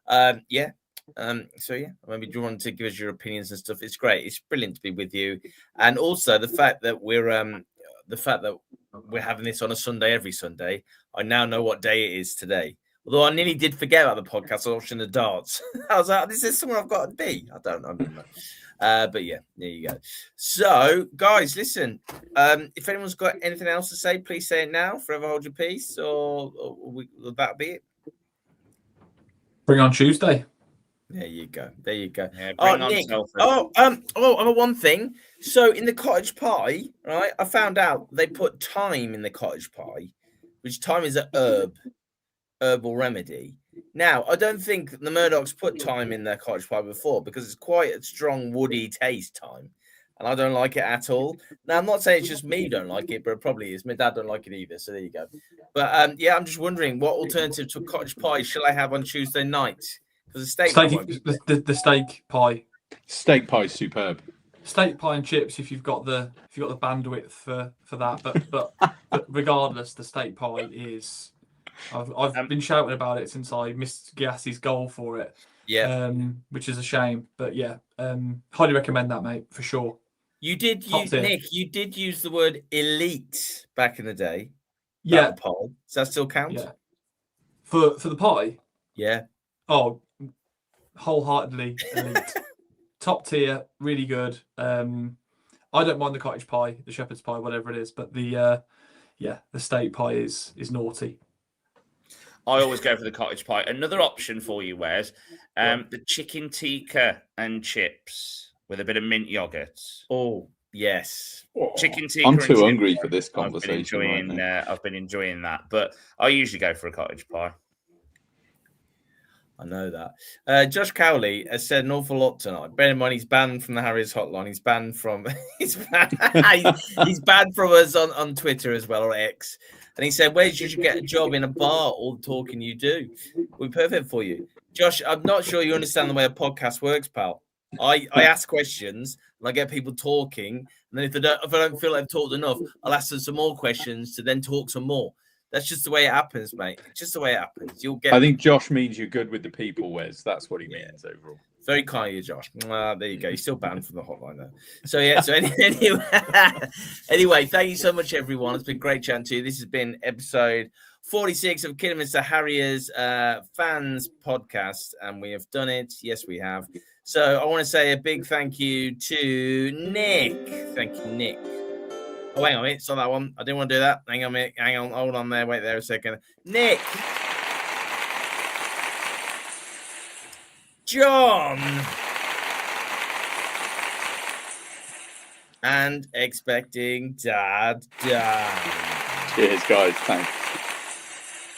So yeah, maybe you want to give us your opinions and stuff. It's great. It's brilliant to be with you, and also the fact that we're having this on a Sunday every Sunday. I now know what day it is today. Although I nearly did forget about the podcast. I was watching the darts. I was like, this is somewhere I've got to be. I don't know. But yeah, there you go. So, guys, listen. If anyone's got anything else to say, please say it now. Forever hold your peace, or will that be it? Bring on Tuesday. There you go. Yeah, Nick. One thing. So in the cottage pie, right? I found out they put thyme in the cottage pie, which thyme is a herbal remedy. Now, I don't think the Murdochs put thyme in their cottage pie before because it's quite a strong woody taste, thyme, and I don't like it at all. Now, I'm not saying it's just me who don't like it, but it probably is. My dad don't like it either, so there you go. But I'm just wondering what alternative to cottage pie shall I have on Tuesday night? Because the steak pie. Steak pie is superb. Steak pie and chips if you've got the bandwidth for that. But regardless, the steak pie is. I've been shouting about it since I missed Giassi's goal for it. Yeah. Which is a shame. But yeah, highly recommend that, mate, for sure. You did use Nick. You did use the word elite back in the day. Yeah. Pie. Does that still count? Yeah. For the pie. Yeah. Oh, wholeheartedly elite. Top tier, really good. I don't mind the cottage pie, the shepherd's pie, whatever it is, but the steak pie is naughty. I always go for the cottage pie. Another option for you, Wes, the chicken tikka and chips with a bit of mint yogurt. Oh, yes. Chicken tikka. I'm too hungry for this conversation. I've been enjoying that, but I usually go for a cottage pie. I know that. Josh Cowley has said an awful lot tonight. Bear in mind, he's banned from the Harriers hotline. He's banned from he's banned from us on Twitter as well, or X. And he said, "Wes, you should get a job in a bar. All the talking you do, we're perfect for you." Josh, I'm not sure you understand the way a podcast works, pal. I ask questions and I get people talking, and then if I don't feel like I've talked enough, I'll ask them some more questions to then talk some more. That's just the way it happens, mate. It's just the way it happens. You'll get. I think Josh means you're good with the people, Wes. That's what he means overall. Very kind of you, Josh. There you go. You're still banned from the hotline though. So yeah. So anyway, thank you so much, everyone. It's been great chatting to you. This has been episode 46 of Kidderminster Harriers fans podcast, and we have done it. Yes, we have. So I want to say a big thank you to Nick. Thank you, Nick. Oh, hang on a minute. It's not that one. I didn't want to do that. Hang on a minute. Hang on. Hold on there. Wait there a second. Nick. John. And expecting Dad. Cheers, guys. Thanks.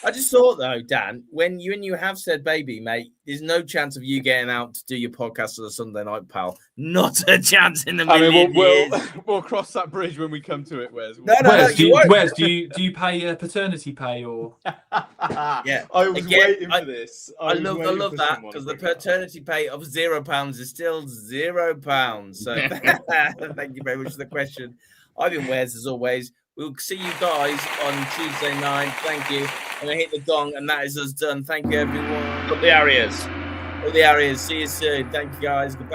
I just thought, though, Dan, when you have said baby, mate, there's no chance of you getting out to do your podcast on a Sunday night, pal. Not a chance in the million years. We'll cross that bridge when we come to it, Wes. Wes, do you pay paternity pay or? Yeah, I was waiting for this. I love that because the paternity pay of £0 is still £0. So thank you very much for the question. I've been Wes as always. We'll see you guys on Tuesday night. Thank you. I'm going to hit the gong, and that is us done. Thank you, everyone. Up the Harriers. All the Harriers. See you soon. Thank you, guys. Goodbye.